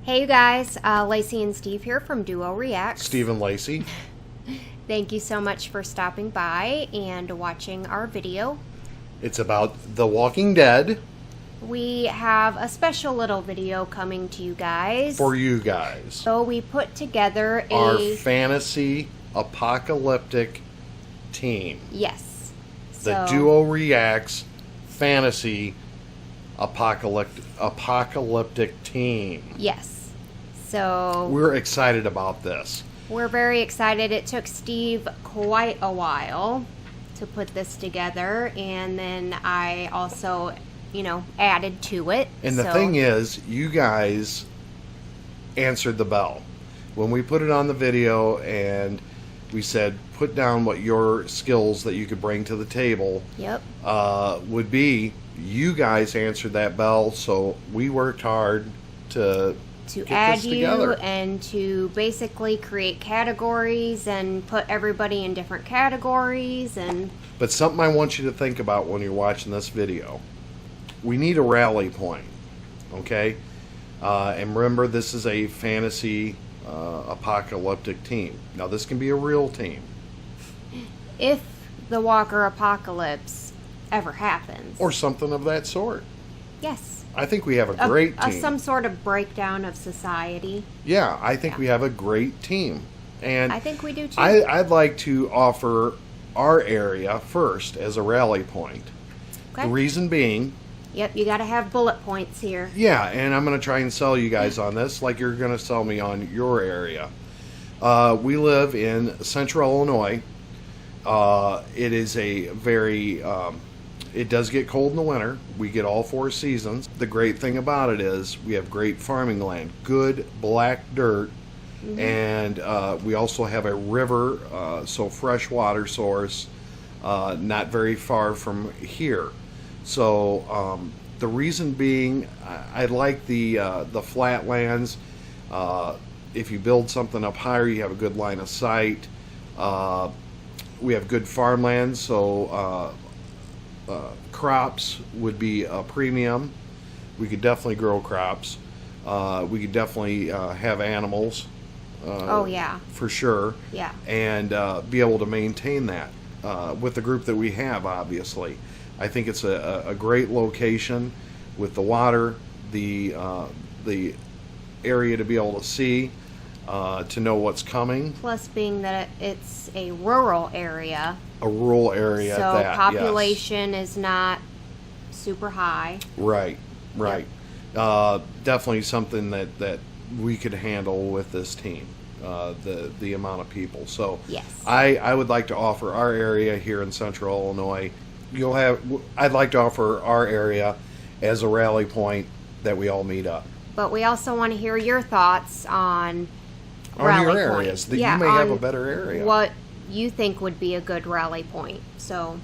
Hey you guys, Lacey and Steve here from Duo Reacts. Steve and Lacey. Thank you so much for stopping by and watching our video. It's about The Walking Dead. We have a special little video coming to you guys. For you guys. So we put together our fantasy apocalyptic team. Yes. The Duo Reacts fantasy apocalyptic team. Yes. So we're excited about this. We're very excited. It took Steve quite a while to put this together, and then I also, added to it. And the thing is, you guys answered the bell. When we put it on the video and we said, put down what your skills that you could bring to the table would be, you guys answered that bell, so we worked hard to add you and to basically create categories and put everybody in different categories. But something I want you to think about when you're watching this video, we need a rally point, okay? And remember, this is a fantasy apocalyptic team. Now, this can be a real team. If the Walker apocalypse ever happens. Or something of that sort. Yes. I think we have a great team. Some sort of breakdown of society. Yeah, I think we have a great team. And I think we do too. I'd like to offer our area first as a rally point. Okay. The reason being... Yep, you got to have bullet points here. Yeah, and I'm going to try and sell you guys on this like you're going to sell me on your area. We live in central Illinois. It is a very... it does get cold in the winter. We get all 4 seasons. The great thing about it is we have great farming land, good black dirt, and we also have a river, so fresh water source, not very far from here. So the reason being, I like the flatlands. If you build something up higher, you have a good line of sight. We have good farmland, so crops would be a premium. We could definitely grow crops. We could definitely have animals. Oh yeah, for sure. Yeah, and be able to maintain that with the group that we have. Obviously, I think it's a great location with the water, the area to be able to see, to know what's coming. Plus, being that it's a rural area. A rural area, so population is not super high. Right. Yep. Definitely something that we could handle with this team, the amount of people. So yes, I would like to offer our area here in central Illinois. I'd like to offer our area as a rally point that we all meet up. But we also want to hear your thoughts on your areas. That you may have a better area. What you think would be a good rally point. So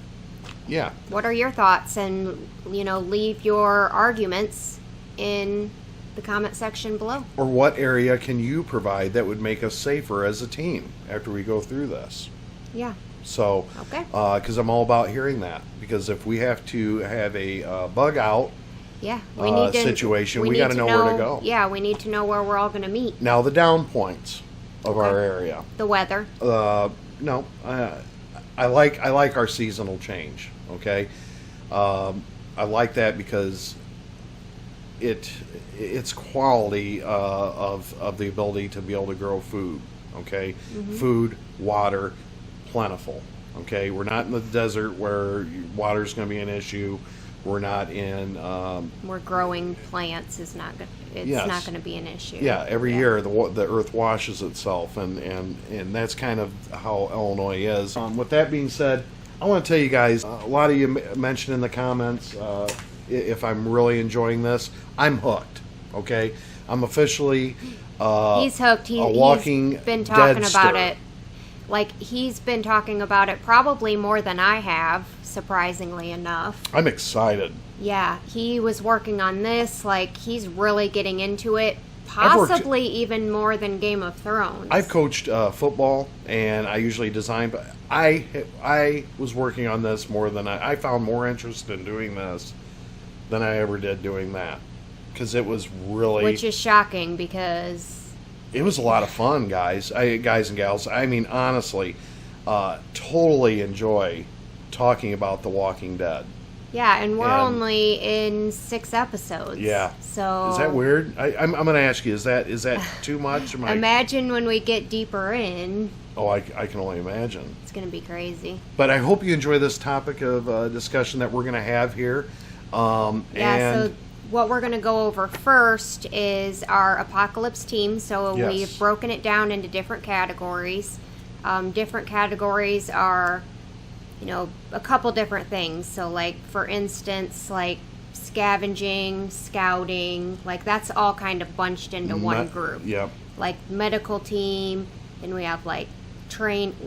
yeah, what are your thoughts? And leave your arguments in the comment section below. Or what area can you provide that would make us safer as a team after we go through this? Yeah. So okay, because I'm all about hearing that, because if we have to have a bug out we need situation, we got to know where to go. Yeah, we need to know where we're all going to meet. Now the down points of our area. The weather. No, I like our seasonal change. Okay, I like that because it's quality of the ability to be able to grow food. Okay, food, water, plentiful. Okay, we're not in the desert where water's going to be an issue. We're not in. Where growing plants is not good. It's not going to be an issue. Yeah, every year the earth washes itself, and that's kind of how Illinois is. With that being said, I want to tell you guys. A lot of you mentioned in the comments if I'm really enjoying this. I'm hooked. Okay, I'm officially. He's hooked. He's been talking about it. Like, he's been talking about it probably more than I have, surprisingly enough. I'm excited. Yeah, he was working on this. Like, he's really getting into it, possibly even more than Game of Thrones. I've coached football, and I usually design, but I was working on this more than I found more interest in doing this than I ever did doing that. because it was really... Which is shocking because... It was a lot of fun, guys and gals. I mean, honestly, totally enjoy talking about The Walking Dead. Yeah, and we're only in 6 episodes. Yeah. So is that weird? I'm going to ask you, is that too much? Imagine when we get deeper in. Oh, I can only imagine. It's going to be crazy. But I hope you enjoy this topic of discussion that we're going to have here. So what we're going to go over first is our apocalypse team. So we've broken it down into different categories. Different categories are, a couple different things. So, like, for instance, like scavenging, scouting, like that's all kind of bunched into one group. Yep. Like medical team, then we have like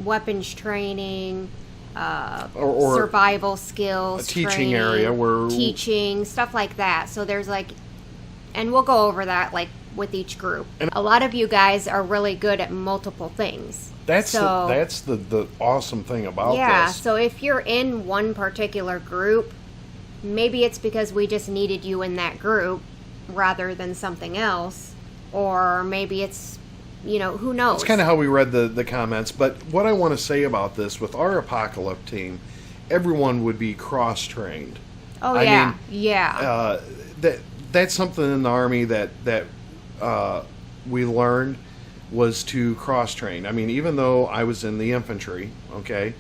weapons training, or survival skills, a teaching training, area where teaching, stuff like that. So there's like, and we'll go over that like with each group. And a lot of you guys are really good at multiple things. That's the awesome thing about this. Yeah, so if you're in one particular group, maybe it's because we just needed you in that group rather than something else, or maybe it's, who knows? It's kind of how we read the comments, but what I want to say about this, with our apocalypse team, everyone would be cross-trained. Oh, I mean, that's something in the Army that we learned was to cross-train. I mean, even though I was in the infantry, okay,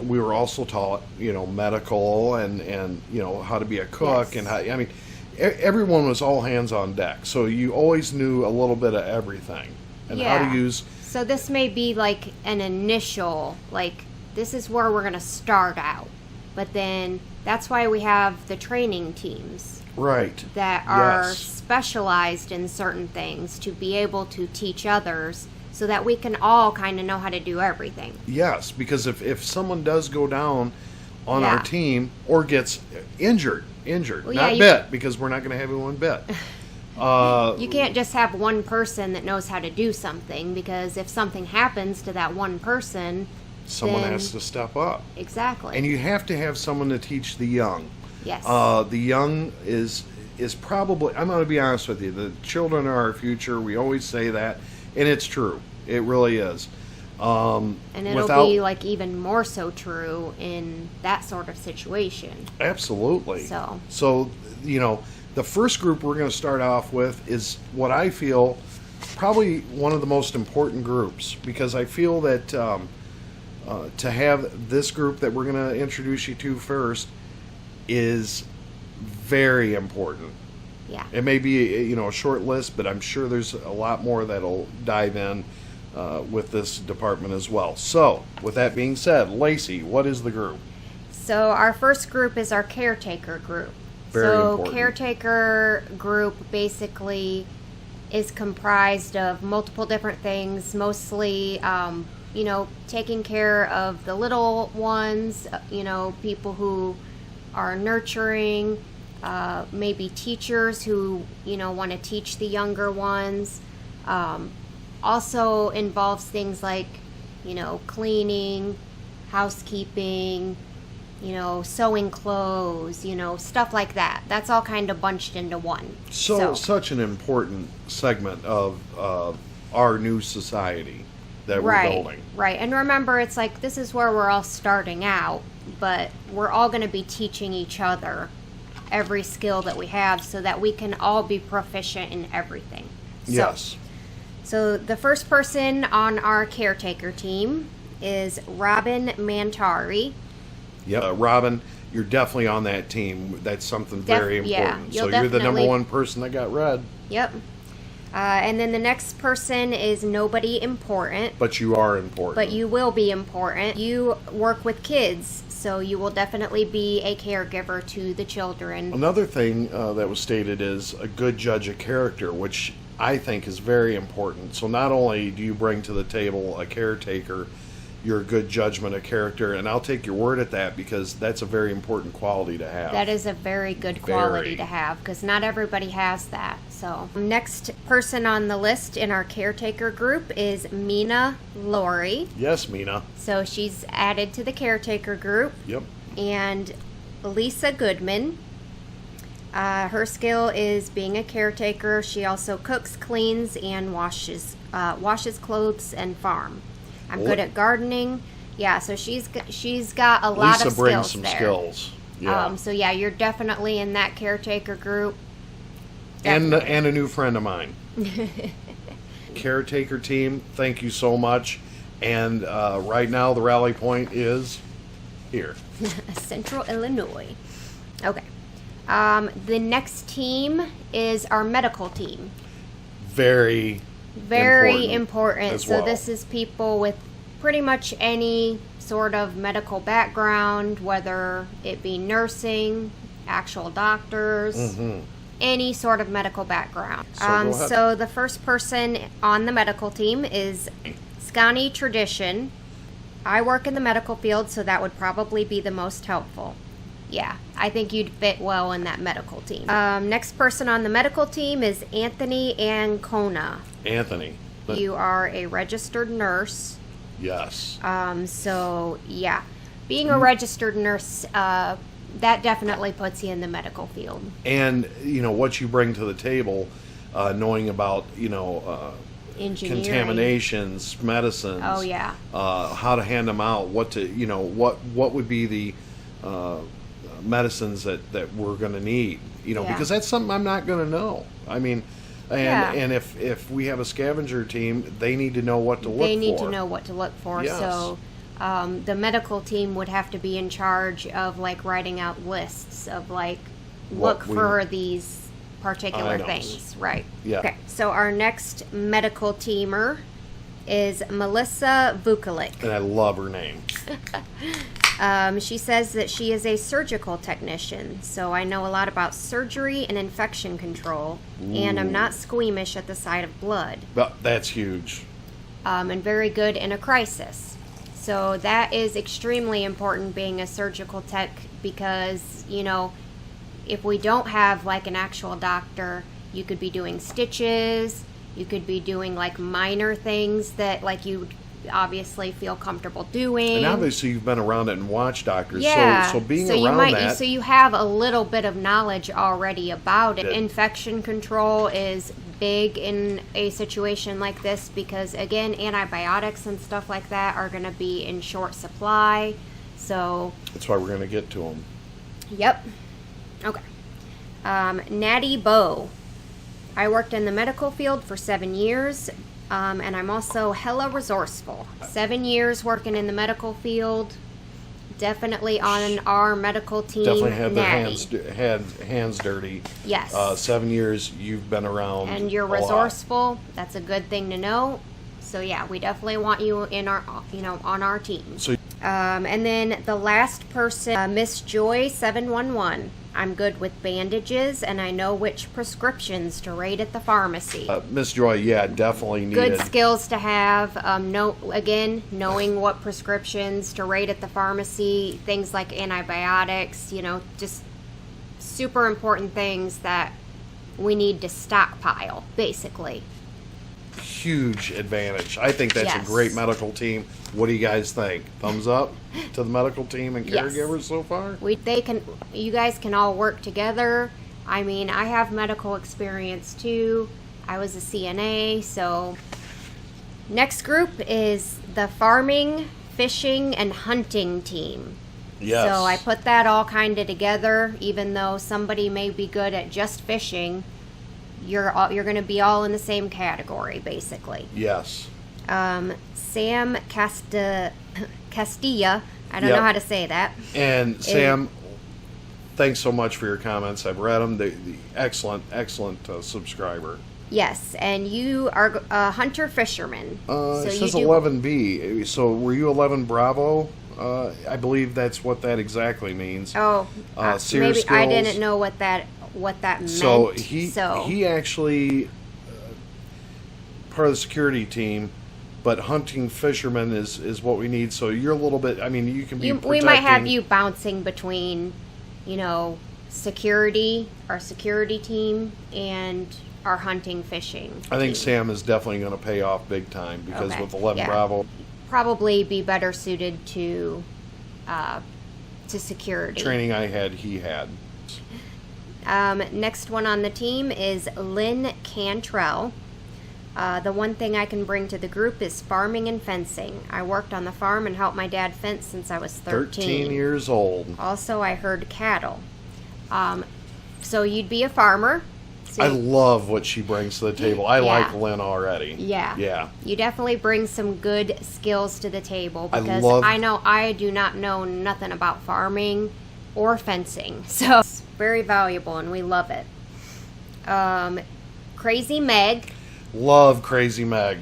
we were also taught, medical and how to be a cook. Yes. And everyone was all hands on deck. So you always knew a little bit of everything and how to use. So this may be like an initial, like, this is where we're going to start out. But then that's why we have the training teams. Right. That are specialized in certain things to be able to teach others so that we can all kind of know how to do everything. Yes, because if someone does go down on our team or gets injured, not bit, because we're not going to have anyone bit. You can't just have one person that knows how to do something, because if something happens to that one person, someone has to step up. Exactly. And you have to have someone to teach the young. Yes. The young is probably, I'm going to be honest with you, the children are our future. We always say that, and it's true. It really is. And it'll be like even more so true in that sort of situation. Absolutely. So the first group we're going to start off with is what I feel probably one of the most important groups, because I feel that to have this group that we're going to introduce you to first is very important. Yeah. It may be a short list, but I'm sure there's a lot more that'll dive in with this department as well. So, with that being said, Lacey, what is the group? So, our first group is our Caretaker Group. Very important. Caretaker Group basically is comprised of multiple different things, mostly, taking care of the little ones, people who are nurturing, maybe teachers who, want to teach the younger ones. Also involves things like, cleaning, housekeeping, sewing clothes, stuff like that. That's all kind of bunched into one. So such an important segment of our new society that we're building. Right. And remember, it's like, this is where we're all starting out, but we're all going to be teaching each other every skill that we have so that we can all be proficient in everything. Yes. So the first person on our caretaker team is Robin Mantari. Yep. Robin, you're definitely on that team. That's something very important. So you're the number one person that got red. Yep. And then the next person is nobody important. But you are important. But you will be important. You work with kids, so you will definitely be a caregiver to the children. Another thing that was stated is a good judge of character, which I think is very important. So not only do you bring to the table a caretaker, you're a good judgment of character, and I'll take your word at that, because that's a very important quality to have. That is a very good quality to have, because not everybody has that. So next person on the list in our caretaker group is Mina Laurie. Yes, Mina. So she's added to the caretaker group. Yep. And Lisa Goodman, Her skill is being a caretaker. She also cooks, cleans, and washes clothes and farm. I'm good at gardening. Yeah, so she's got a lot of skills there. Lisa brings some skills. Yeah. So yeah, you're definitely in that caretaker group. And a new friend of mine. Caretaker team, thank you so much. And right now the rally point is here. Central Illinois. Okay. The next team is our medical team. Very important. So this is people with pretty much any sort of medical background, whether it be nursing, actual doctors, any sort of medical background. So the first person on the medical team is Scotty Tradition. I work in the medical field, so that would probably be the most helpful. Yeah, I think you'd fit well in that medical team. Next person on the medical team is Anthony and Kona. Anthony. You are a registered nurse. Yes. So, yeah. Being a registered nurse, that definitely puts you in the medical field. And, what you bring to the table, knowing about, engineering, contaminations, medicines. Oh, yeah. How to hand them out, what would be the medicines that we're going to need, because that's something I'm not going to know. I mean, and if we have a scavenger team, they need to know what to look for. They need to know what to look for. Yes. So the medical team would have to be in charge of writing out lists of look for these particular things. Right. Yeah. Okay. So our next medical teamer is Melissa Vukovic. And I love her name. She says that she is a surgical technician, so I know a lot about surgery and infection control, and I'm not squeamish at the sight of blood. That's huge. And very good in a crisis. So that is extremely important, being a surgical tech, because, if we don't have an actual doctor, you could be doing stitches, you could be doing minor things that you obviously feel comfortable doing. And obviously you've been around it and watched doctors. Yeah. So being around that. So you have a little bit of knowledge already about it. Infection control is big in a situation like this because, again, antibiotics and stuff like that are going to be in short supply. So that's why we're going to get to them. Yep. Okay. Natty Bow. I worked in the medical field for 7 years, and I'm also hella resourceful. 7 years working in the medical field, definitely on our medical team. Definitely had hands dirty. Yes. 7 years you've been around. And you're resourceful. That's a good thing to know. So yeah, we definitely want you in our, on our team. So, and then the last person, Miss Joy 711. I'm good with bandages, and I know which prescriptions to rate at the pharmacy. Miss Joy, yeah, definitely needed. Good skills to have. Knowing what prescriptions to rate at the pharmacy, things like antibiotics, just super important things that we need to stockpile, basically. Huge advantage. I think that's a great medical team. What do you guys think? Thumbs up to the medical team and caregivers so far? You guys can all work together. I mean, I have medical experience too. I was a CNA, so next group is the farming, fishing, and hunting team. Yes. So I put that all kind of together, even though somebody may be good at just fishing. You're going to be all in the same category, basically. Yes. Sam Castilla, I don't know how to say that. And Sam, thanks so much for your comments. I've read them. The excellent subscriber. Yes, and you are a hunter fisherman. So it says 11B. So were you 11 Bravo? I believe that's what that exactly means. Oh, maybe skills. I didn't know what that meant. So he actually part of the security team, but hunting fishermen is what we need. So you're a little bit. I mean, you can be. We might have you bouncing between, security, our security team, and our hunting fishing. I think Sam is definitely going to pay off big time because with 11 Bravo, probably be better suited to security. Training I had, he had. Next one on the team is Lin Cantrell. The one thing I can bring to the group is farming and fencing. I worked on the farm and helped my dad fence since I was 13. 13 years old. Also, I herd cattle. So you'd be a farmer. So I love what she brings to the table. I like Lynn already. Yeah. Yeah. You definitely bring some good skills to the table because I know I do not know nothing about farming or fencing. So it's very valuable and we love it. Crazy Meg. Love Crazy Meg.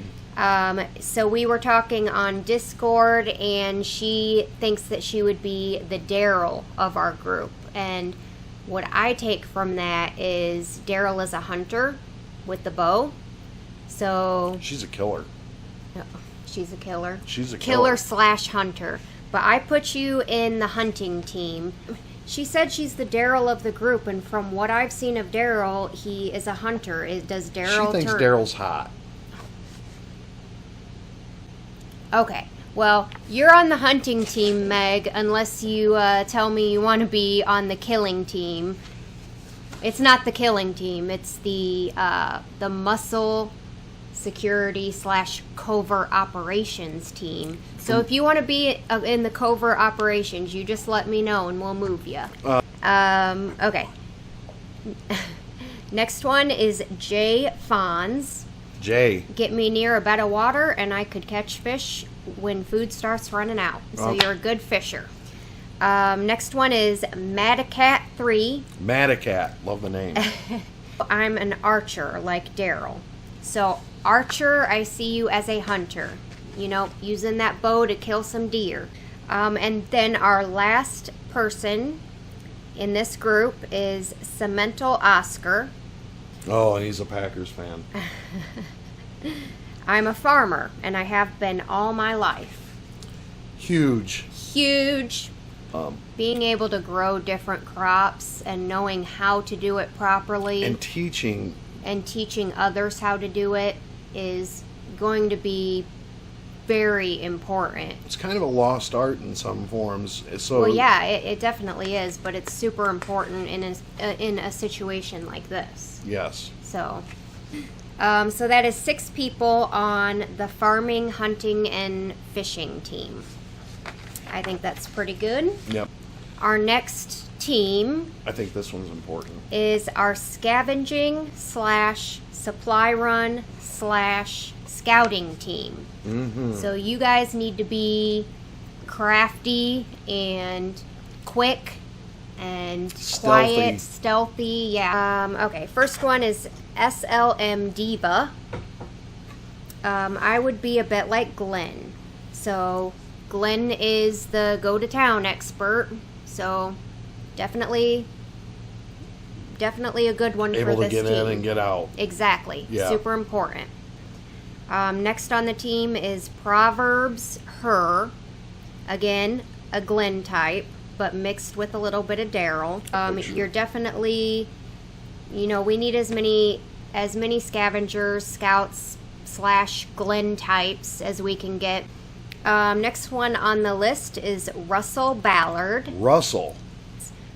So we were talking on Discord and she thinks that she would be the Daryl of our group. And what I take from that is Daryl is a hunter with the bow. So she's a killer. She's a killer. She's a killer. Killer/hunter. But I put you in the hunting team. She said she's the Daryl of the group, and from what I've seen of Daryl, he is a hunter. Does Daryl? She thinks Daryl's hot. Okay. Well, you're on the hunting team, Meg, unless you tell me you want to be on the killing team. It's not the killing team. It's the muscle security/covert operations team. So if you want to be in the covert operations, you just let me know and we'll move you. Okay. Next one is Jay Fonz. Jay. Get me near a bed of water and I could catch fish when food starts running out. So you're a good fisher. Next one is Madacat 3. Madacat. Love the name. I'm an archer like Daryl. So archer, I see you as a hunter. You know, using that bow to kill some deer. And then our last person in this group is Cemental Oscar. Oh, and he's a Packers fan. I'm a farmer, and I have been all my life. Huge. Being able to grow different crops and knowing how to do it properly. And teaching others how to do it is going to be very important. It's kind of a lost art in some forms. So well, yeah, it definitely is, but it's super important in a situation like this. Yes. So that is 6 people on the farming, hunting, and fishing team. I think that's pretty good. Yep. Our next team, I think this one's important, is our scavenging/supply run/scouting team. Mm-hmm. So you guys need to be crafty and quick and quiet, stealthy. Yeah. Okay, first one is SLM Diva. I would be a bit like Glenn. So Glenn is the go-to-town expert. So definitely a good one for this team. Able to get in and get out. Exactly. Yeah. Super important. Next on the team is Proverbs Her. Again, a Glenn type, but mixed with a little bit of Daryl. You're definitely, we need as many scavengers, scouts/Glenn types as we can get. Next one on the list is Russell Ballard. Russell.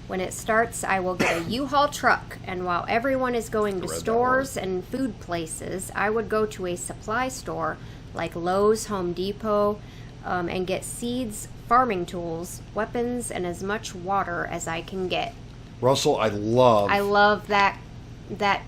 When it starts, I will get a U-Haul truck, and while everyone is going to stores and food places, I would go to a supply store like Lowe's, Home Depot, and get seeds, farming tools, weapons, and as much water as I can get. Russell, I love that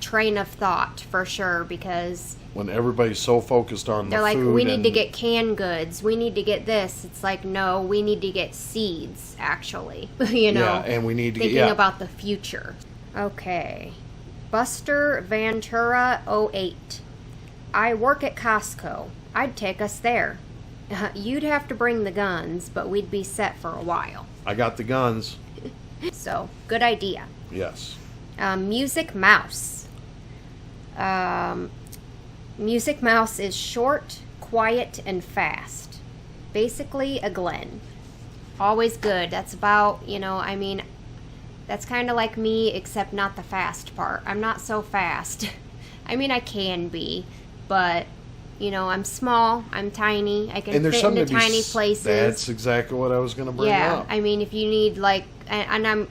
train of thought for sure, because when everybody's so focused on they're like, we need to get canned goods, we need to get this. It's like, no, we need to get seeds, actually. Yeah, and we need to thinking about the future. Okay. Buster Ventura 08. I work at Costco. I'd take us there. You'd have to bring the guns, but we'd be set for a while. I got the guns. So, good idea. Yes. Music Mouse. Music Mouse is short, quiet, and fast. Basically a Glenn. Always good. That's about, that's kind of like me, except not the fast part. I'm not so fast. I mean, I can be, but, I'm small, I'm tiny, I can fit into tiny places. That's exactly what I was going to bring up. Yeah, I mean, if you need, and I'm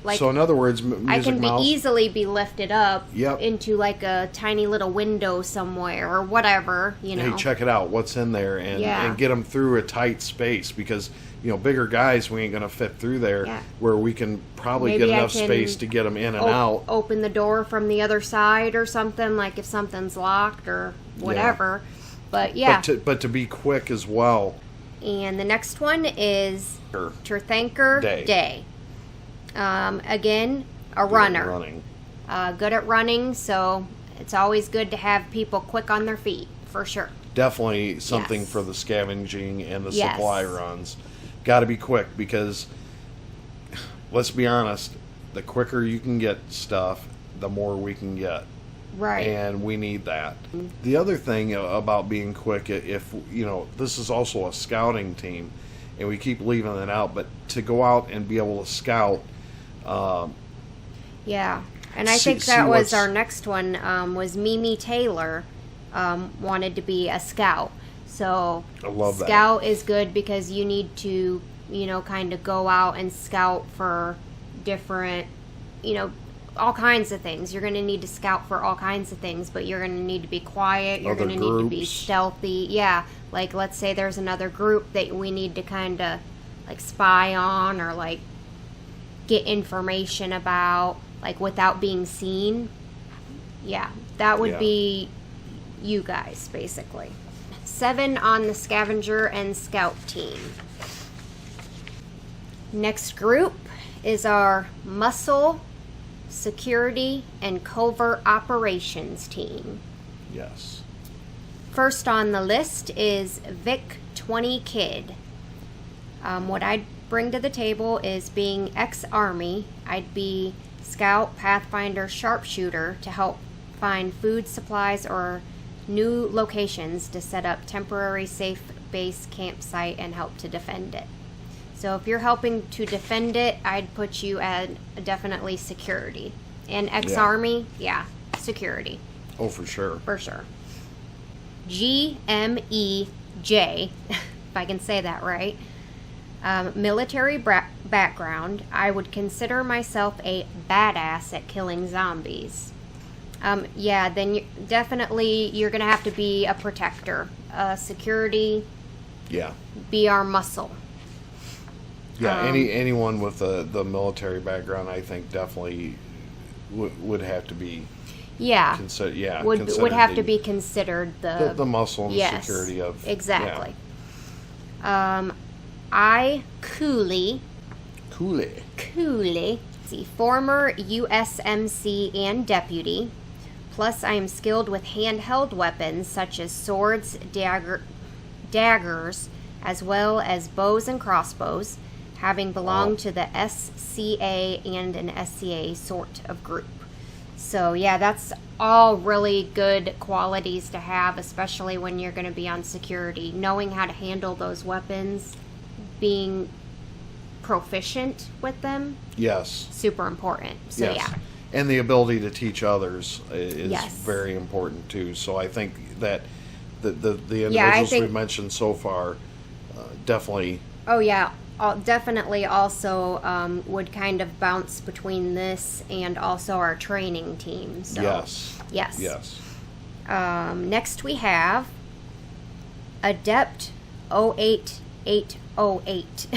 like. So in other words, Music I can Mouse, easily be lifted up Yep. into like a tiny little window somewhere or whatever, you know. Hey, check it out. What's in there, and get them through a tight space, because bigger guys, we ain't gonna fit through there. Yeah. Where we can probably Maybe get I enough can space to get them in and out. Open the door from the other side or something, like if something's locked or whatever. But yeah. But to be quick as well. And the next one is Tirthankar Day. Again, a runner. Good at running, so it's always good to have people quick on their feet, for sure. Definitely something for the scavenging and the supply runs. Got to be quick, because let's be honest, the quicker you can get stuff, the more we can get. Right. And we need that. The other thing about being quick, if this is also a scouting team, and we keep leaving it out, but to go out and be able to scout. Yeah. And I think that was our next one, was Mimi Taylor wanted to be a scout. So I love that. Scout is good because you need to, kind of go out and scout for different, all kinds of things. You're going to need to scout for all kinds of things, but you're going to need to be quiet. You're going to need to be stealthy. Yeah. Like, let's say there's another group that we need to kind of, like, spy on or, like, get information about, like, without being seen. Yeah. That would be you guys, basically. 7 on the scavenger and scout team. Next group is our muscle, security, and covert operations team. Yes. First on the list is Vic 20 Kid. What I'd bring to the table is being ex-Army. I'd be scout, pathfinder, sharpshooter to help find food supplies or new locations to set up temporary safe base campsite and help to defend it. So if you're helping to defend it, I'd put you at definitely security. And ex-Army, security. Oh, for sure. For sure. GMEJ, if I can say that right. Military background. I would consider myself a badass at killing zombies. Then you're going to have to be a protector. Security. Yeah. Be our muscle. Yeah, anyone with the military background, I think, definitely would have to be. Yeah. Would have to be considered the muscle and the security of. Exactly. Yeah. Cooley. See, former USMC and deputy. Plus, I am skilled with handheld weapons such as swords, daggers, as well as bows and crossbows, having belonged to the SCA and an SCA sort of group. So, that's all really good qualities to have, especially when you're going to be on security. Knowing how to handle those weapons, being proficient with them. Yes. Super important. So, And the ability to teach others is very important, too. So I think that the individuals we've mentioned so far definitely... Oh, yeah. Definitely also would kind of bounce between this and also our training team. So, yes. Next we have Adept 08808.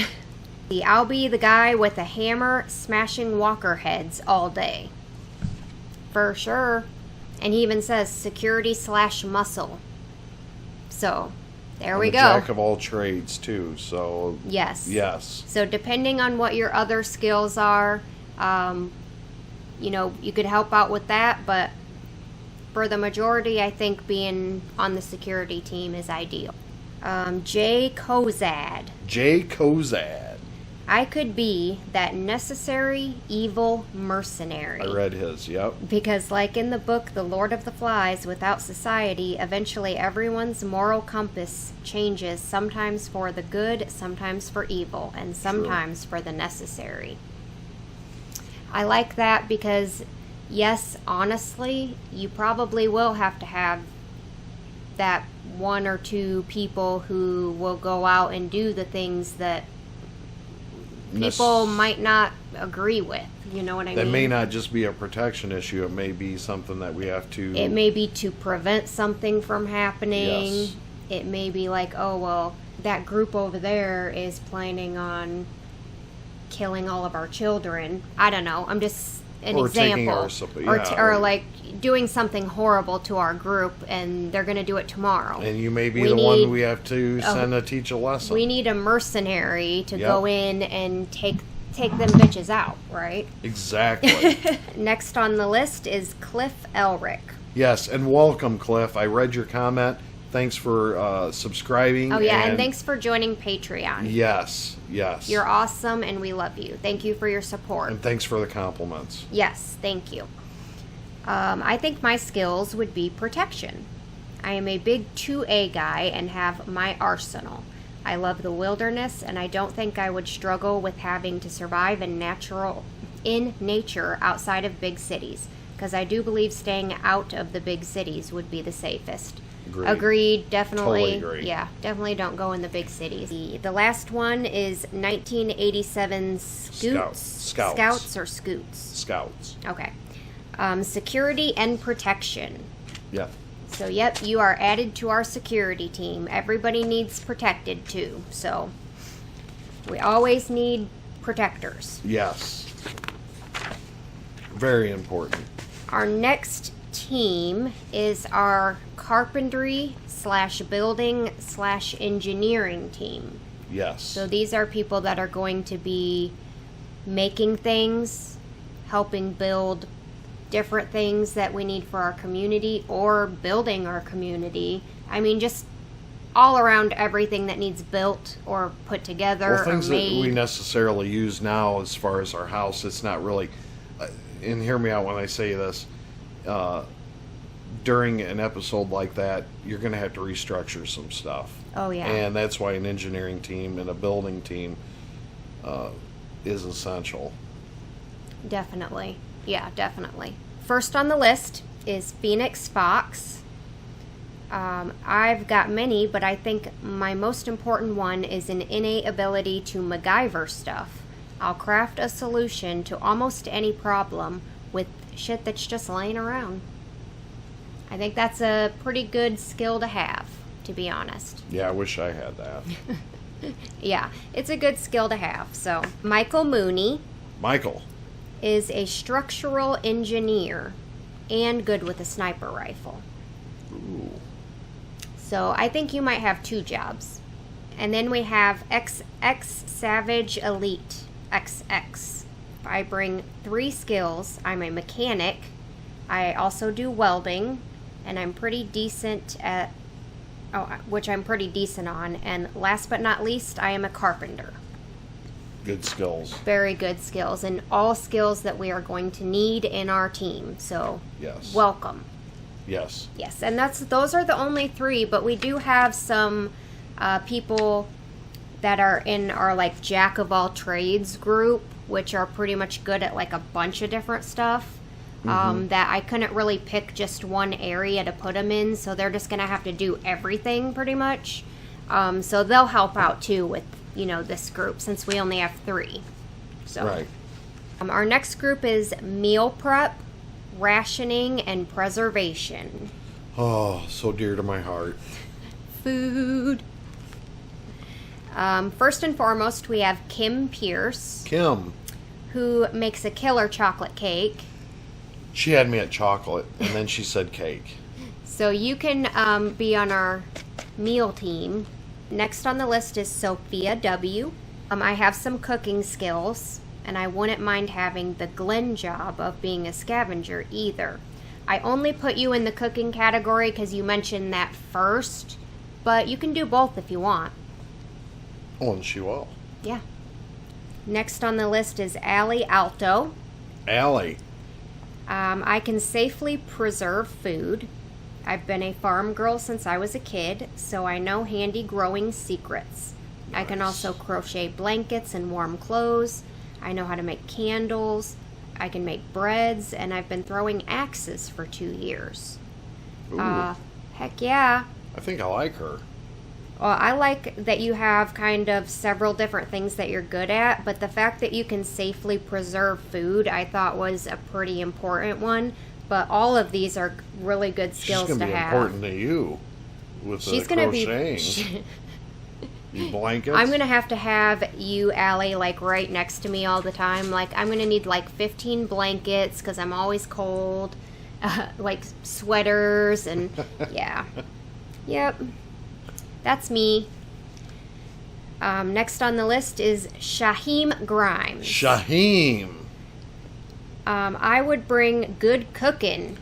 I'll be the guy with a hammer smashing walker heads all day. For sure. And he even says security/muscle. So, there we go. Jack of all trades, too. So, yes. So, depending on what your other skills are, you could help out with that. But for the majority, I think being on the security team is ideal. Jay Kozad. I could be that necessary evil mercenary. I read his, yep. Because like in the book The Lord of the Flies, without society, eventually everyone's moral compass changes, sometimes for the good, sometimes for evil, and sometimes for the necessary. I like that because, yes, honestly, you probably will have to have that 1 or 2 people who will go out and do the things that people might not agree with. You know what I mean? That may not just be a protection issue. It may be something that we have to... It may be to prevent something from happening. Yes. It may be like, oh, well, that group over there is planning on killing all of our children. I don't know. I'm just an example. Or like doing something horrible to our group, and they're going to do it tomorrow. And you may be the one we have to send to teach a lesson. We need a mercenary to go in and take them bitches out, right? Exactly. Next on the list is Cliff Elric. Yes, and welcome, Cliff. I read your comment. Thanks for subscribing. Oh, yeah, and thanks for joining Patreon. Yes. You're awesome, and we love you. Thank you for your support. And thanks for the compliments. Yes, thank you. I think my skills would be protection. I am a big 2A guy and have my arsenal. I love the wilderness, and I don't think I would struggle with having to survive in nature outside of big cities, because I do believe staying out of the big cities would be the safest. Agreed, definitely. Totally agree. Yeah, definitely don't go in the big cities. The last one is 1987 Scouts or Scoots? Scouts. Okay. Security and protection. Yeah. So, yep, you are added to our security team. Everybody needs protected, too. So, we always need protectors. Yes. Very important. Our next team is our carpentry/building/engineering team. Yes. So, these are people that are going to be making things, helping build different things that we need for our community, or building our community. I mean, just all around everything that needs built or put together or things or made. that we necessarily use now as far as our house. It's not really, and hear me out when I say this, during an episode like that, you're going to have to restructure some stuff. Oh, yeah. And that's why an engineering team and a building team is essential. Definitely. Yeah, definitely. First on the list is Phoenix Fox. I've got many, but I think my most important one is an innate ability to MacGyver stuff. I'll craft a solution to almost any problem with shit that's just laying around. I think that's a pretty good skill to have, to be honest. Yeah, I wish I had that. Yeah, it's a good skill to have. So, Michael Mooney. Michael is a structural engineer and good with a sniper rifle. Ooh. So I think you might have two jobs. And then we have XX Savage Elite XX. I bring 3 skills. I'm a mechanic. I also do welding, and I'm pretty decent at, which I'm pretty decent on. And last but not least, I am a carpenter. Good skills. Very good skills, and all skills that we are going to need in our team. So, yes. Welcome. Yes. Yes, and those are the only 3, but we do have some people that are in our like jack of all trades group, which are pretty much good at like a bunch of different stuff. That I couldn't really pick just one area to put them in, so they're just gonna have to do everything pretty much. So they'll help out too with this group, since we only have 3. So, right. Our next group is meal prep, rationing, and preservation. Oh, so dear to my heart. Food. First and foremost, we have Kim Pierce. Kim. Who makes a killer chocolate cake. She had me at chocolate, and then she said cake. So you can be on our meal team. Next on the list is Sophia W. I have some cooking skills, and I wouldn't mind having the Glenn job of being a scavenger either. I only put you in the cooking category because you mentioned that first, but you can do both if you want. Oh, and she will. Yeah. Next on the list is Allie Alto. Allie. I can safely preserve food. I've been a farm girl since I was a kid, so I know handy growing secrets. Nice. I can also crochet blankets and warm clothes. I know how to make candles. I can make breads, and I've been throwing axes for 2 years. Ooh. Heck yeah. I think I like her. Well, I like that you have kind of several different things that you're good at, but the fact that you can safely preserve food, I thought was a pretty important one. But all of these are really good skills to have. She's going to be important to you with the crocheting. You blankets. I'm going to have you, Allie, like right next to me all the time. Like, I'm going to need like 15 blankets because I'm always cold. Like sweaters and yeah. Yep. That's me. Next on the list is Shahim Grimes. Shahim. I would bring good cooking.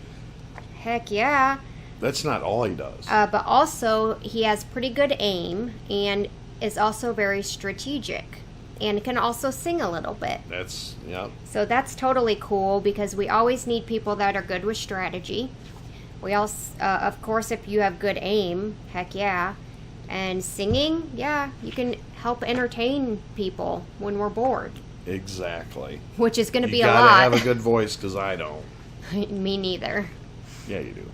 Heck yeah. That's not all he does. But also, he has pretty good aim and is also very strategic and can also sing a little bit. Yep. So that's totally cool because we always need people that are good with strategy. We also, of course, if you have good aim, heck yeah. And singing, yeah, you can help entertain people when we're bored. Exactly. Which is going to be a lot. You gotta have a good voice, because I don't. Me neither. Yeah, you do.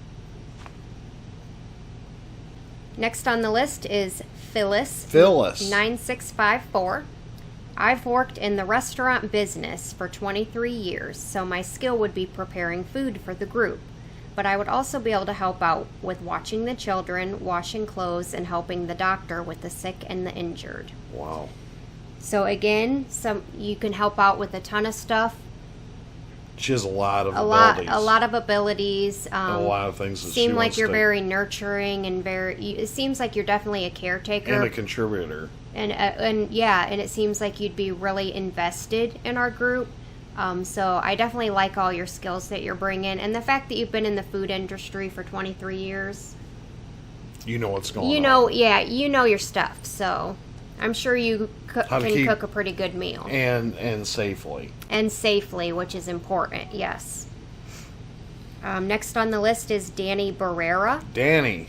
Next on the list is Phyllis. Phyllis. 9654. I've worked in the restaurant business for 23 years, so my skill would be preparing food for the group. But I would also be able to help out with watching the children, washing clothes, and helping the doctor with the sick and the injured. Wow. So again, you can help out with a ton of stuff. She has a lot of abilities. A lot of abilities. A lot of things that she seem like wants you're to... very nurturing and it seems like you're definitely a caretaker. And a contributor. And it seems like you'd be really invested in our group. So I definitely like all your skills that you're bringing, and the fact that you've been in the food industry for 23 years. You know what's going on. Yeah, you know your stuff. So I'm sure you can cook a pretty good meal. And safely. And safely, which is important. Yes. Next on the list is Dani Barrera. Dani.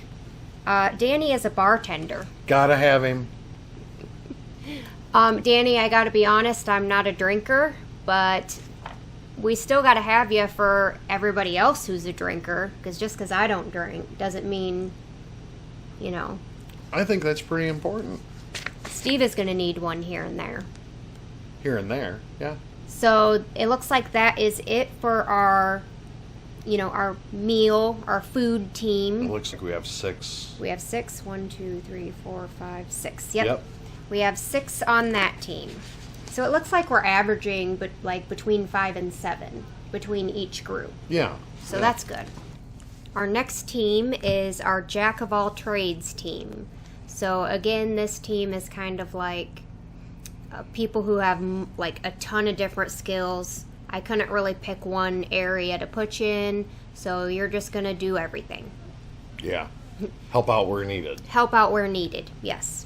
Dani is a bartender. Gotta have him. Dani, I gotta be honest, I'm not a drinker. But we still got to have you for everybody else who's a drinker. Because just because I don't drink doesn't mean, I think that's pretty important. Steve is going to need one here and there. Here and there, yeah. So it looks like that is it for our meal, our food team. It looks like we have 6. We have 6. 1, 2, 3, 4, 5, 6. Yep. We have 6 on that team. So it looks like we're averaging between 5 and 7 between each group. Yeah. So that's good. Our next team is our Jack of all trades team. So again, this team is kind of like people who have like a ton of different skills. I couldn't really pick one area to put you in, so you're just going to do everything. Yeah. Help out where needed. Help out where needed, yes.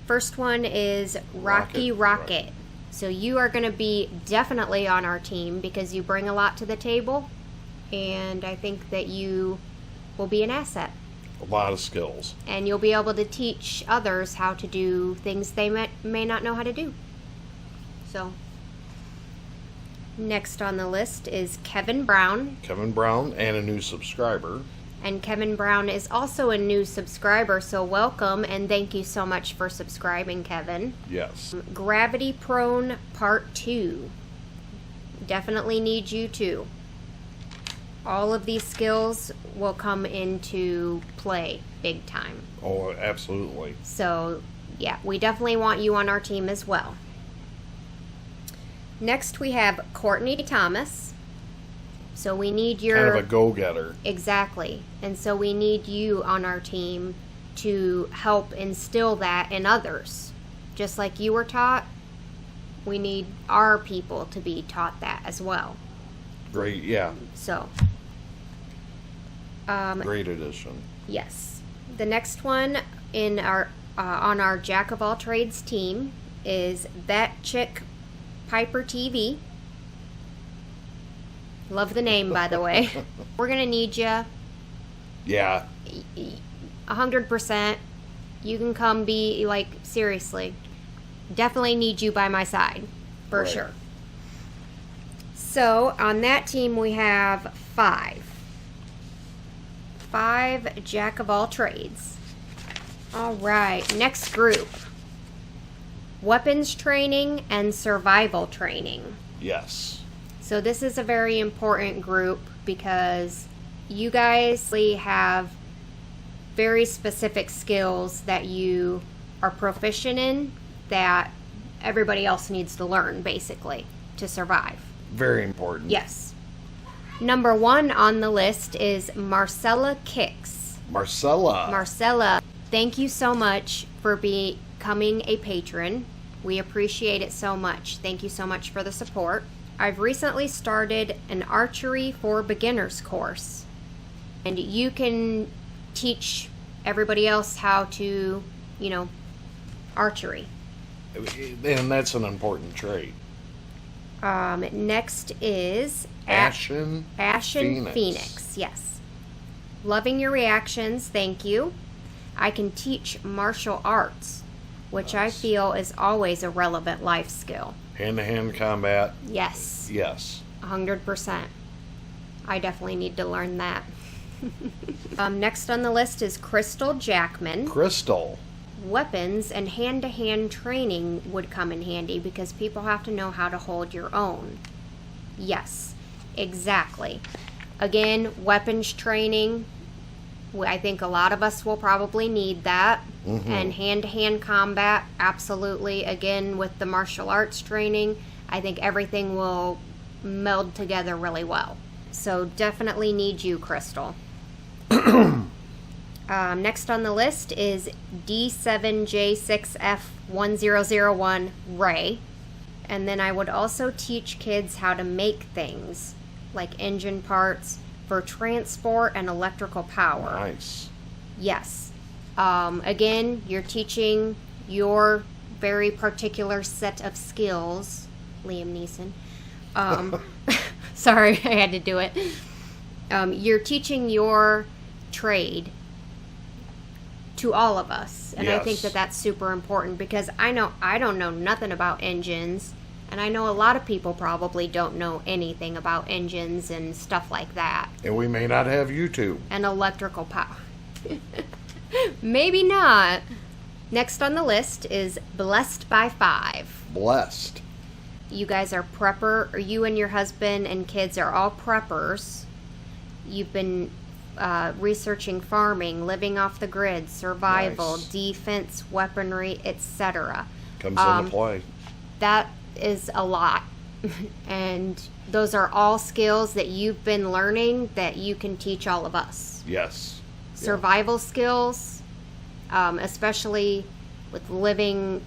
First one is Rocky Rocket. So you are going to be definitely on our team because you bring a lot to the table, and I think that you will be an asset. A lot of skills. And you'll be able to teach others how to do things they may not know how to do. So, next on the list is Kevin Brown. Kevin Brown, and a new subscriber. And Kevin Brown is also a new subscriber, so welcome and thank you so much for subscribing, Kevin. Yes. Gravity Prone Part 2. Definitely need you too. All of these skills will come into play big time. Oh, absolutely. So, yeah, we definitely want you on our team as well. Next, we have Courtney Thomas. So we need your... Kind of a go-getter. Exactly. And so we need you on our team to help instill that in others. Just like you were taught, we need our people to be taught that as well. Great, yeah. So... great addition. Yes. The next one in our on our Jack of all trades team is That Chick Piper TV. Love the name, by the way. We're going to need you. Yeah. 100%. You can come be, seriously. Definitely need you by my side. For sure. So, on that team, we have 5. 5 Jack of all trades. All right, next group. Weapons training and survival training. Yes. So this is a very important group because you guys have very specific skills that you are proficient in that everybody else needs to learn, basically, to survive. Very important. Yes. Number 1 on the list is Marcella Kicks. Marcella, thank you so much for becoming a patron. We appreciate it so much. Thank you so much for the support. I've recently started an archery for beginners course, and you can teach everybody else how to, archery. And that's an important trait. Next is Ashen Phoenix. Yes. Loving your reactions. Thank you. I can teach martial arts, which I feel is always a relevant life skill. Hand-to-hand combat. Yes. 100%. I definitely need to learn that. Next on the list is Crystal Jackman. Crystal. Weapons and hand-to-hand training would come in handy because people have to know how to hold your own. Yes, exactly. Again, weapons training, I think a lot of us will probably need that. Mm-hmm. And hand-to-hand combat, absolutely. Again, with the martial arts training, I think everything will meld together really well. So definitely need you, Crystal. Next on the list is D7J6F1001, Ray. And then I would also teach kids how to make things, like engine parts, for transport and electrical power. Nice. Yes. Again, you're teaching your very particular set of skills, Liam Neeson. Sorry, I had to do it. You're teaching your trade to all of us. And yes. I think that that's super important because I don't know nothing about engines, and I know a lot of people probably don't know anything about engines and stuff like that. And we may not have YouTube. And electrical power. Maybe not. Next on the list is Blessed by 5. Blessed. You guys are prepper, or you and your husband and kids are all preppers. You've been researching farming, living off the grid, survival, nice. Defense, weaponry, etc. Comes into play. That is a lot. And those are all skills that you've been learning that you can teach all of us. Yes. Survival skills, especially with living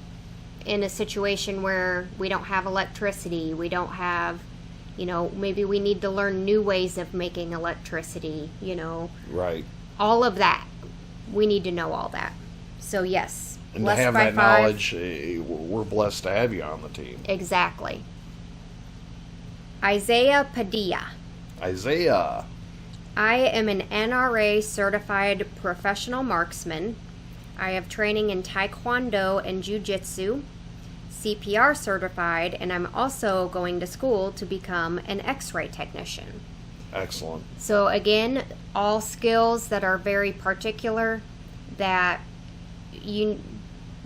in a situation where we don't have electricity, we don't have, maybe we need to learn new ways of making electricity, Right. All of that. We need to know all that. So, yes. And to have that knowledge, we're blessed to have you on the team. Exactly. Isaiah Padilla. Isaiah. I am an NRA certified professional marksman. I have training in Taekwondo and Jiu-Jitsu, CPR certified, and I'm also going to school to become an X-ray technician. Excellent. So again, all skills that are very particular that you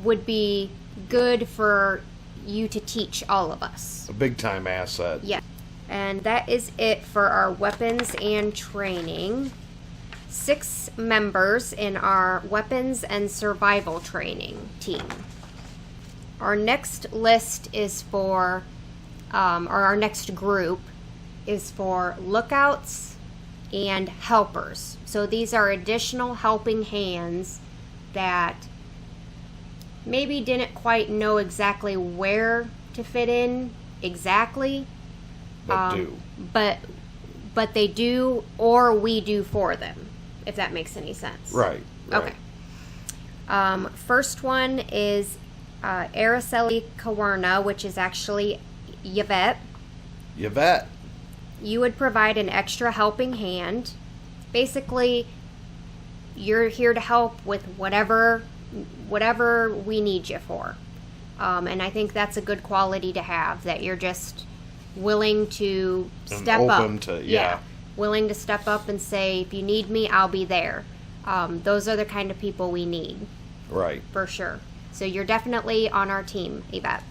would be good for you to teach all of us. A big time asset. Yeah. And that is it for our weapons and training. 6 members in our weapons and survival training team. Our next list is for, or our next group is for lookouts and helpers. So these are additional helping hands that maybe didn't quite know exactly where to fit in exactly. But they do, or we do for them, if that makes any sense. Right. Okay. First one is Araceli Kawarna, which is actually Yvette. Yvette. You would provide an extra helping hand. Basically, you're here to help with whatever we need you for. And I think that's a good quality to have, that you're just willing to step up. Willing to step up and say, if you need me, I'll be there. Those are the kind of people we need. Right. For sure. So you're definitely on our team, Yvette.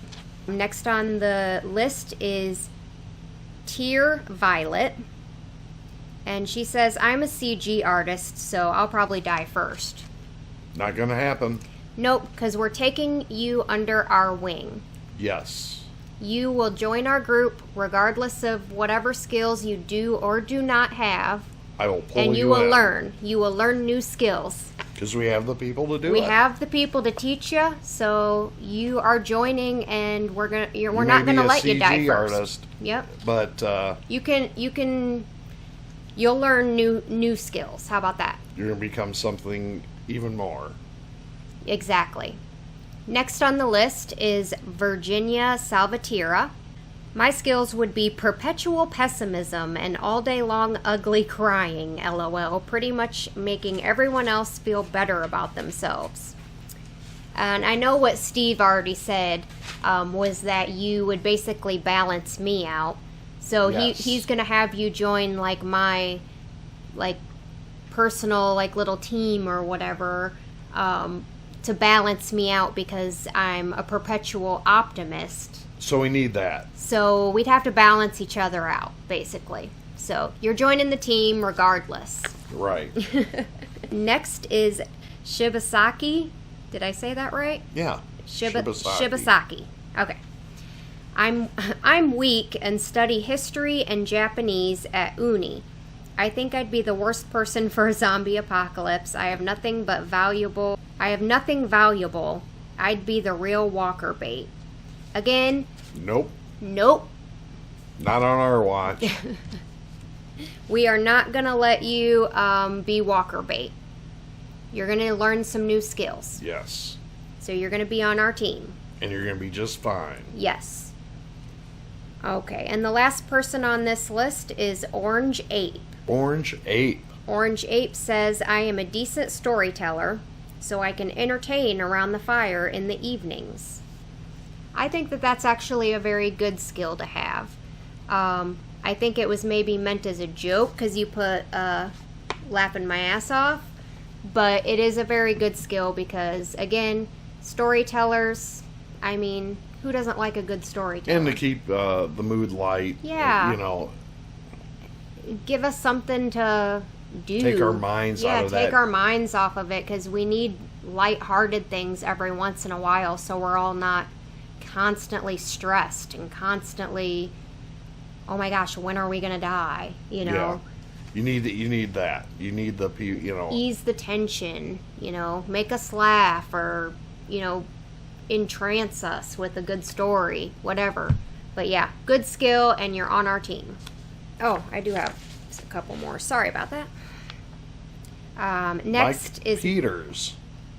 Next on the list is Tier Violet. And she says, I'm a CG artist, so I'll probably die first. Not going to happen. Nope, because we're taking you under our wing. Yes. You will join our group regardless of whatever skills you do or do not have. I will pull you in. And you will learn. You will learn new skills. Because we have the people to do it. We have the people to teach you, so you are joining, and we're not gonna let you die first. Artist, yep. But you'll learn new skills. How about that? You're gonna become something even more. Exactly. Next on the list is Virginia Salvatierra. My skills would be perpetual pessimism and all day long ugly crying, LOL, pretty much making everyone else feel better about themselves. And I know what Steve already said was that you would basically balance me out. So yes. he's going to have you join like my personal little team or whatever to balance me out because I'm a perpetual optimist. So we need that. So we'd have to balance each other out, basically. So you're joining the team regardless. Right. Next is Shibasaki. Did I say that right? Yeah. Shibasaki. Okay. I'm weak and study history and Japanese at uni. I think I'd be the worst person for a zombie apocalypse. I have nothing valuable. I'd be the real walker bait. Again. Nope. Not on our watch. We are not going to let you be walker bait. You're going to learn some new skills. Yes. So you're going to be on our team. And you're going to be just fine. Yes. Okay, and the last person on this list is Orange Ape. Orange Ape. Orange Ape says, I am a decent storyteller, so I can entertain around the fire in the evenings. I think that that's actually a very good skill to have. I think it was maybe meant as a joke because you put laughing my ass off, but it is a very good skill because, again, storytellers, I mean, who doesn't like a good storyteller? And to keep the mood light. Yeah. You know. Give us something to do. Take our minds out of that. Yeah, take our minds off of it because we need lighthearted things every once in a while so we're all not constantly stressed and constantly, oh my gosh, when are we going to die? You know? Yeah. You need that. You need the, ease the tension, make us laugh or, entrance us with a good story, whatever. But yeah, good skill and you're on our team. Oh, I do have a couple more. Sorry about that. Next Mike is Peters.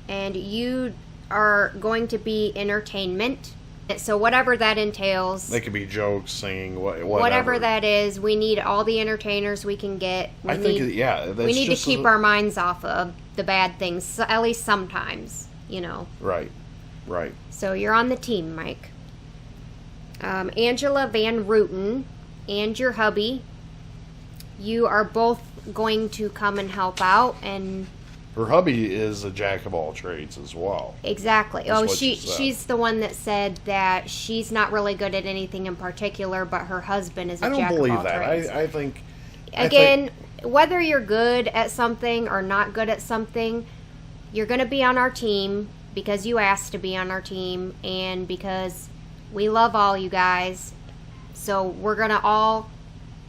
And you are going to be entertainment. So whatever that entails. They could be jokes, singing, whatever. Whatever that is, we need all the entertainers we can get. We need to keep our minds off of the bad things, at least sometimes, Right. So you're on the team, Mike. Angela Van Rooten and your hubby, you are both going to come and help out, and her hubby is a jack of all trades as well. Exactly. She's the one that said that she's not really good at anything in particular, but her husband is a jack of all trades. I don't believe that. I think... Again, whether you're good at something or not good at something, you're going to be on our team because you asked to be on our team and because we love all you guys. So we're going to all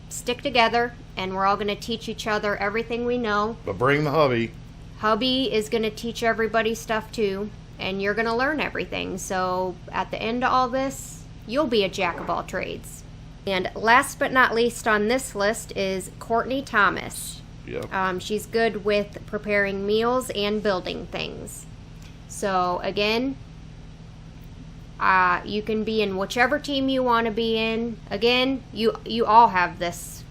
stick together and we're all going to teach each other everything we know. But bring the hubby. Hubby is going to teach everybody stuff too, and you're going to learn everything. So at the end of all this, you'll be a jack of all trades. And last but not least on this list is Courtney Thomas. Yep. She's good with preparing meals and building things. So again, you can be in whichever team you want to be in. Again, you all have this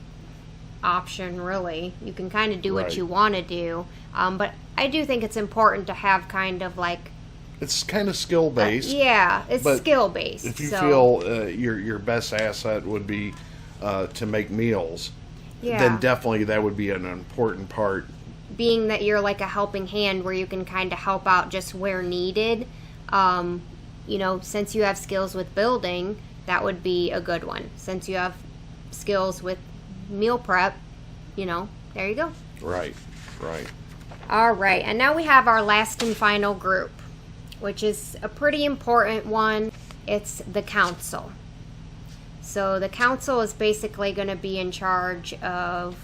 option, really. You can kind of do what you want to do. But I do think it's important to have kind of like... It's kind of skill-based. It's skill-based. If you feel your best asset would be to make meals, then definitely that would be an important part being that you're like a helping hand where you can kind of help out just where needed, since you have skills with building, that would be a good one. Since you have skills with meal prep, there you go. Right. All right, and now we have our last and final group, which is a pretty important one. It's the council. So the council is basically going to be in charge of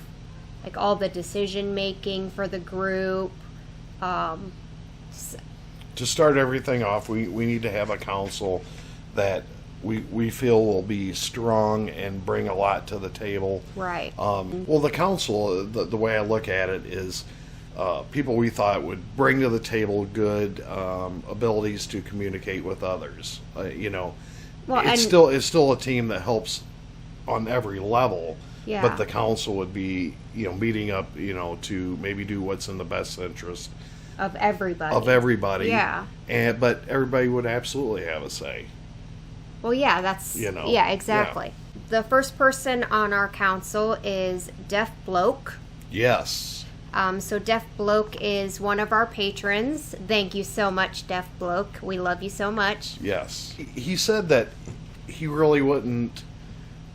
like all the decision making for the group. To start everything off, we need to have a council that we feel will be strong and bring a lot to the table. Right. Well, the council, the way I look at it is people we thought would bring to the table good abilities to communicate with others. Well, it's still a team that helps on every level. Yeah. But the council would be, meeting up, to maybe do what's in the best interest of everybody. Yeah. But everybody would absolutely have a say. Well, yeah, that's yeah, exactly. Yeah. The first person on our council is Deaf Bloke. Yes. So Deaf Bloke is one of our patrons. Thank you so much, Deaf Bloke. We love you so much. Yes. He said that he really wouldn't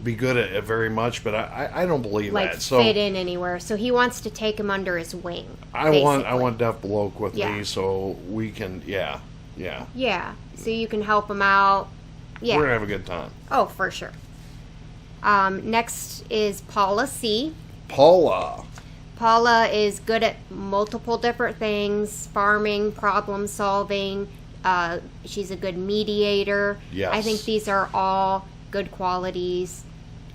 be good at it very much, but I don't believe that. So fit in anywhere. So he wants to take him under his wing. I want Deaf Bloke with me so we can Yeah. So you can help him out. Yeah. We're gonna have a good time. Oh, for sure. Next is Paula C. Paula is good at multiple different things, farming, problem solving. She's a good mediator. Yes. I think these are all good qualities.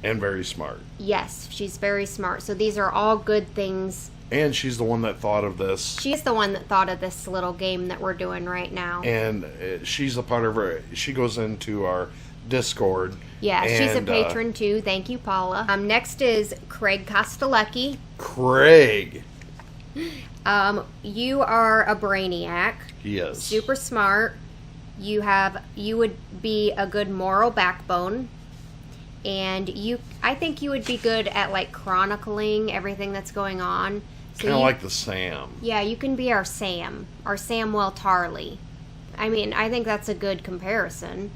And very smart. Yes, she's very smart. So these are all good things. And she's the one that thought of this. She's the one that thought of this little game that we're doing right now. And she's a part of her. She goes into our Discord. Yeah, she's a patron too. Thank you, Paula. Next is Craig Kostelecki. Craig. You are a brainiac. He is. Super smart. You would be a good moral backbone. And I think you would be good at like chronicling everything that's going on. So kind of like the Sam. Yeah, you can be our Samwell Tarley. I mean, I think that's a good comparison.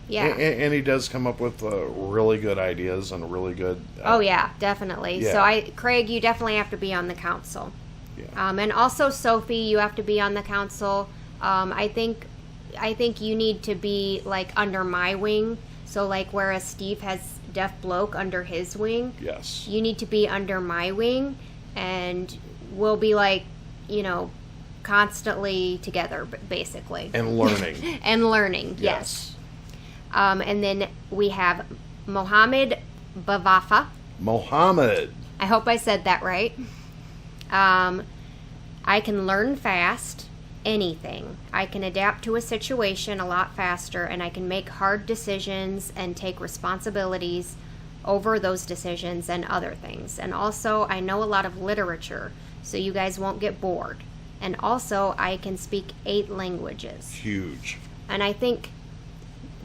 Yeah. And he does come up with really good ideas and really good... oh, yeah, definitely. Yeah. So, Craig, you definitely have to be on the council. Yeah. And also, Sophie, you have to be on the council. I think you need to be, like, under my wing. So, like, whereas Steve has Deaf Bloke under his wing. Yes. You need to be under my wing. And we'll be, like, constantly together, basically. And learning. And learning, yes. And then we have Mohammed Bavafa. Mohammed. I hope I said that right. I can learn fast, anything. I can adapt to a situation a lot faster, and I can make hard decisions and take responsibilities over those decisions and other things. And also, I know a lot of literature, so you guys won't get bored. And also, I can speak 8 languages. Huge. And I think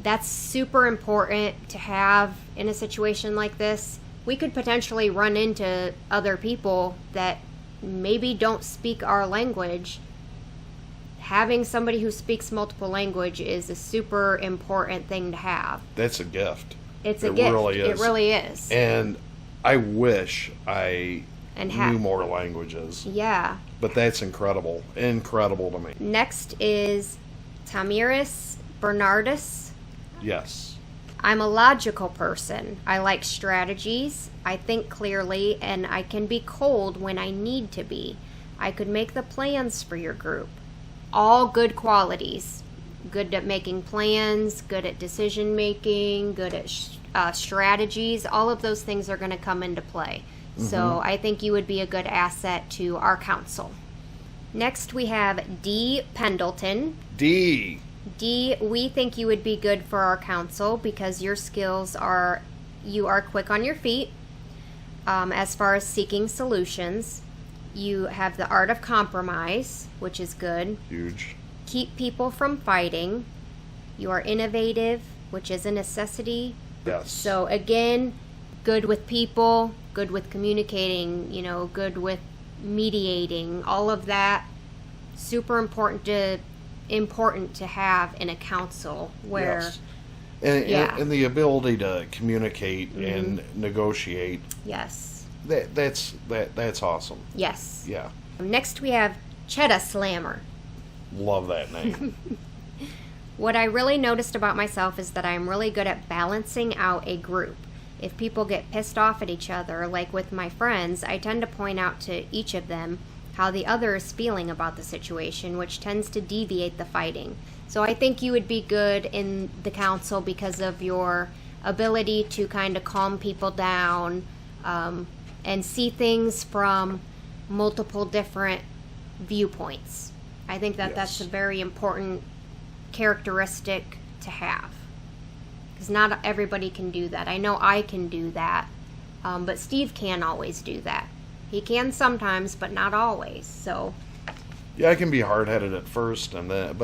that's super important to have in a situation like this. We could potentially run into other people that maybe don't speak our language. Having somebody who speaks multiple language is a super important thing to have. That's a gift. It's a gift. Really is. It really is. And I wish I knew more languages. Yeah. But that's incredible. Incredible to me. Next is Tamiris Bernardus. Yes. I'm a logical person. I like strategies. I think clearly, and I can be cold when I need to be. I could make the plans for your group. All good qualities. Good at making plans, good at decision making, good at strategies. All of those things are going to come into play. Mm-hmm. So I think you would be a good asset to our council. Next we have D. Pendleton. D, we think you would be good for our council because your skills are, you are quick on your feet as far as seeking solutions. You have the art of compromise, which is good. Huge. Keep people from fighting. You are innovative, which is a necessity. Yes. So again, good with people, good with communicating, good with mediating, all of that, super important to have in a council where... Yes. And the ability to communicate and negotiate. Yes. That's awesome. Yes. Yeah. Next we have Cheddar Slammer. Love that name. What I really noticed about myself is that I'm really good at balancing out a group. If people get pissed off at each other, like with my friends, I tend to point out to each of them how the other is feeling about the situation, which tends to deviate the fighting. So I think you would be good in the council because of your ability to kind of calm people down and see things from multiple different viewpoints. I think that that's a very important characteristic to have. Because not everybody can do that. I know I can do that, but Steve can't always do that. He can sometimes, but not always. So yeah, I can be hard-headed at first, and then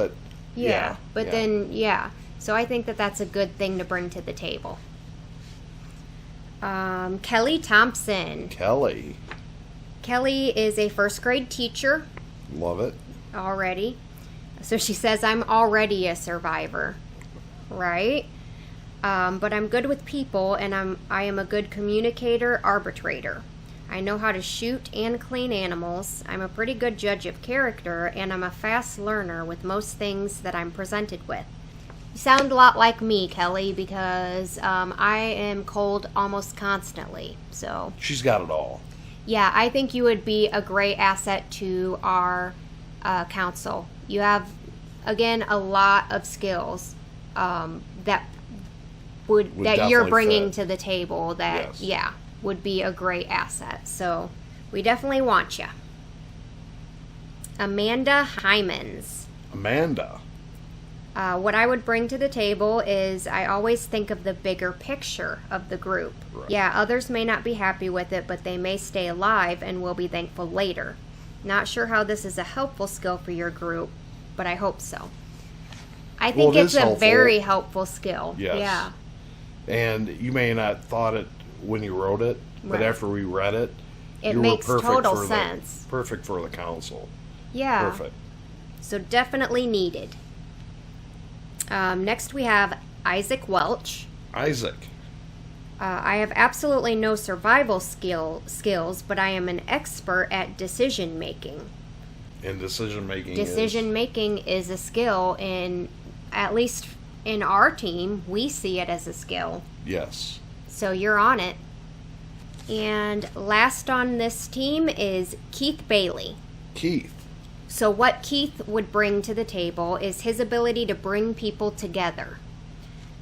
So I think that that's a good thing to bring to the table. Kelly Thompson. Kelly is a first grade teacher. Love it. Already. So she says, I'm already a survivor. Right? But I'm good with people, and I am a good communicator, arbitrator. I know how to shoot and clean animals. I'm a pretty good judge of character, and I'm a fast learner with most things that I'm presented with. You sound a lot like me, Kelly, because I am cold almost constantly. So she's got it all. Yeah, I think you would be a great asset to our council. You have, again, a lot of skills that you're bringing to the table that, would be a great asset. So we definitely want you. Amanda Hymans. Amanda. What I would bring to the table is I always think of the bigger picture of the group. Right. Yeah, others may not be happy with it, but they may stay alive and will be thankful later. Not sure how this is a helpful skill for your group, but I hope so. I think it's a very helpful skill. Yes. Yeah. And you may not thought it when you wrote it, but after we read it, it makes total sense. Perfect for the council. Yeah. Perfect. So definitely needed. Next we have Isaac Welch. Isaac. I have absolutely no survival skills, but I am an expert at decision making. And decision making is a skill, at least in our team, we see it as a skill. Yes. So you're on it. And last on this team is Keith Bailey. Keith. So what Keith would bring to the table is his ability to bring people together.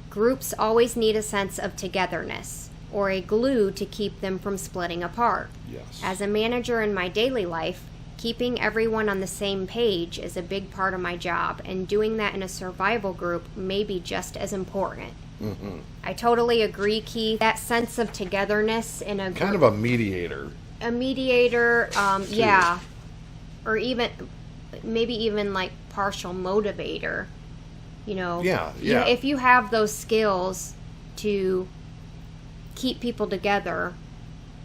Groups always need a sense of togetherness, or a glue to keep them from splitting apart. Yes. As a manager in my daily life, keeping everyone on the same page is a big part of my job, and doing that in a survival group may be just as important. Mm-hmm. I totally agree, Keith. That sense of togetherness in a kind of a mediator. A mediator, yeah. Or even, maybe even like partial motivator. You know, if you have those skills to keep people together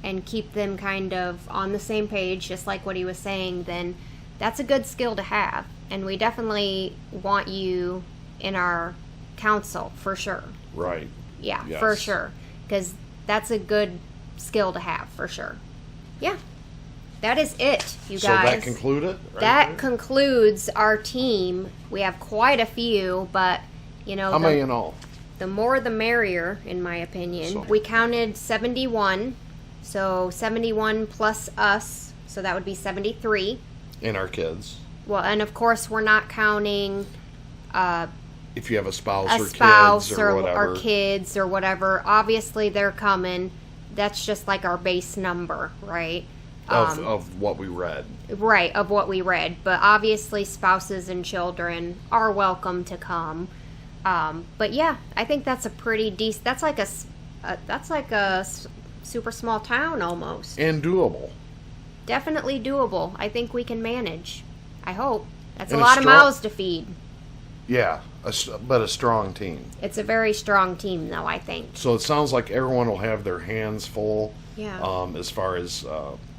and keep them kind of on the same page, just like what he was saying, then that's a good skill to have. And we definitely want you in our council, for sure. Right. Yeah, yes. For sure. Because that's a good skill to have, for sure. Yeah. That is it, you guys. So that concludes it? That concludes our team. We have quite a few, but, you know... How many in all? The more the merrier, in my opinion. So. We counted 71, so 71 plus us, so that would be 73. And our kids. Well, and of course, we're not counting... if you have a spouse or kids or whatever, obviously they're coming. That's just like our base number, right? Of what we read. Right, of what we read. But obviously spouses and children are welcome to come. But yeah, I think that's a pretty decent... That's like a super small town almost. And doable. Definitely doable. I think we can manage. I hope. That's a lot of mouths to feed. Yeah, but a strong team. It's a very strong team, though, I think. So it sounds like everyone will have their hands full as far as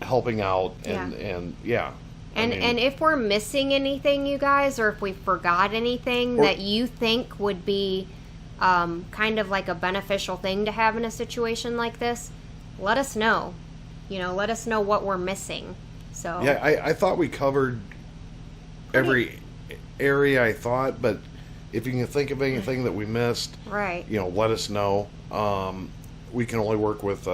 helping out and And if we're missing anything, you guys, or if we forgot anything that you think would be kind of like a beneficial thing to have in a situation like this, let us know. Let us know what we're missing. So yeah, I thought we covered every area, I thought, but if you can think of anything that we missed, right? Let us know. We can only work with,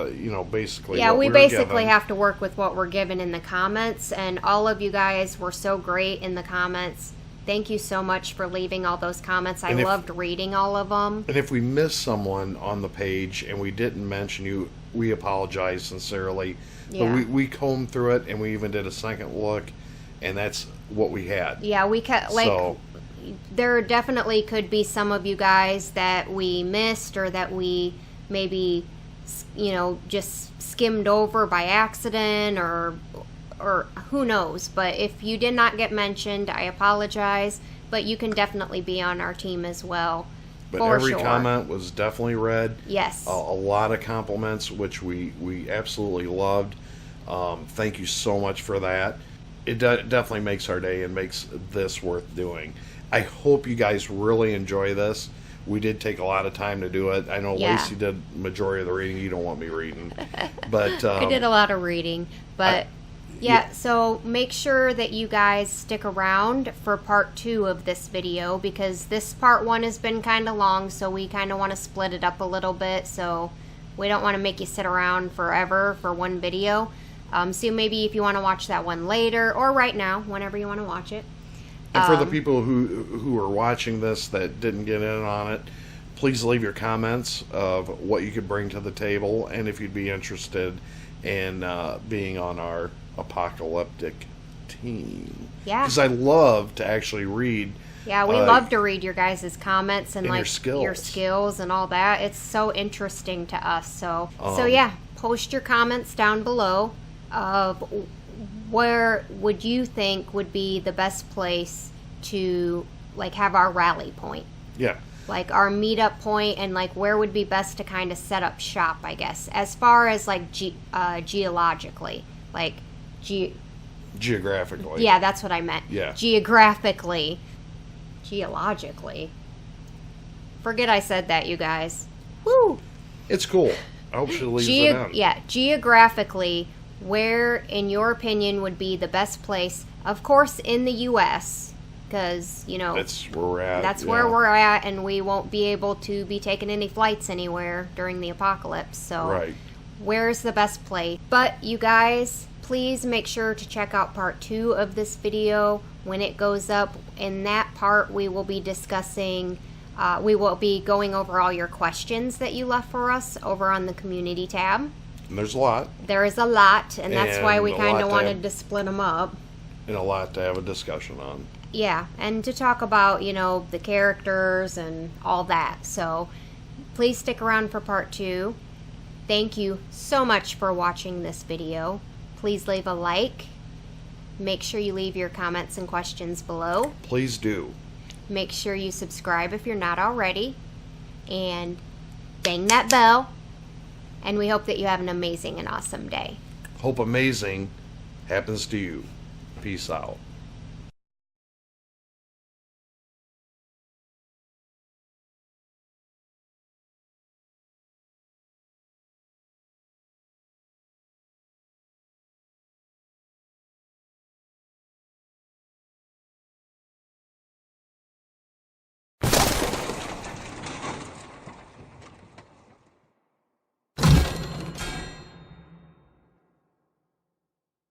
basically. Yeah, we basically have to work with what we're given in the comments, and all of you guys were so great in the comments. Thank you so much for leaving all those comments. I loved reading all of them. And if we missed someone on the page and we didn't mention you, we apologize sincerely. Yeah. But we combed through it, and we even did a second look, and that's what we had. Yeah, we there definitely could be some of you guys that we missed, or that we maybe just skimmed over by accident, or who knows. But if you did not get mentioned, I apologize, but you can definitely be on our team as well. But every comment was definitely read. Yes. A lot of compliments, which we absolutely loved. Thank you so much for that. It definitely makes our day and makes this worth doing. I hope you guys really enjoy this. We did take a lot of time to do it. I know Lacey did majority of the reading. You don't want me reading. But I did a lot of reading. But so make sure that you guys stick around for part 2 of this video, because this part 1 has been kind of long, so we kind of want to split it up a little bit. So we don't want to make you sit around forever for one video. So maybe if you want to watch that one later, or right now, whenever you want to watch it. And for the people who are watching this that didn't get in on it, please leave your comments of what you could bring to the table, and if you'd be interested in being on our apocalyptic team. Yeah. Because I love to actually read. Yeah, we love to read your guys' comments and like your skills and all that. It's so interesting to us. So yeah, post your comments down below of where would you think would be the best place to like have our rally point. Yeah. Like our meetup point, and like where would be best to kind of set up shop, I guess, as far as like geologically, like geographically. Yeah, that's what I meant. Yeah. Geographically. Geologically. Forget I said that, you guys. Woo! It's cool. I hope she leaves it out. Yeah, geographically, where, in your opinion, would be the best place? Of course, in the U.S., because, that's where we're at. That's where we're at, and we won't be able to be taking any flights anywhere during the apocalypse. So, right. Where's the best place? But, you guys, please make sure to check out part 2 of this video when it goes up. In that part, we will be discussing... we will be going over all your questions that you left for us over on the community tab. And there's a lot. There is a lot, and that's why we kind of wanted to split them up. And a lot to have a discussion on. Yeah, and to talk about, the characters and all that. So please stick around for part 2. Thank you so much for watching this video. Please leave a like. Make sure you leave your comments and questions below. Please do. Make sure you subscribe if you're not already. And dang that bell. And we hope that you have an amazing and awesome day. Hope amazing happens to you. Peace out.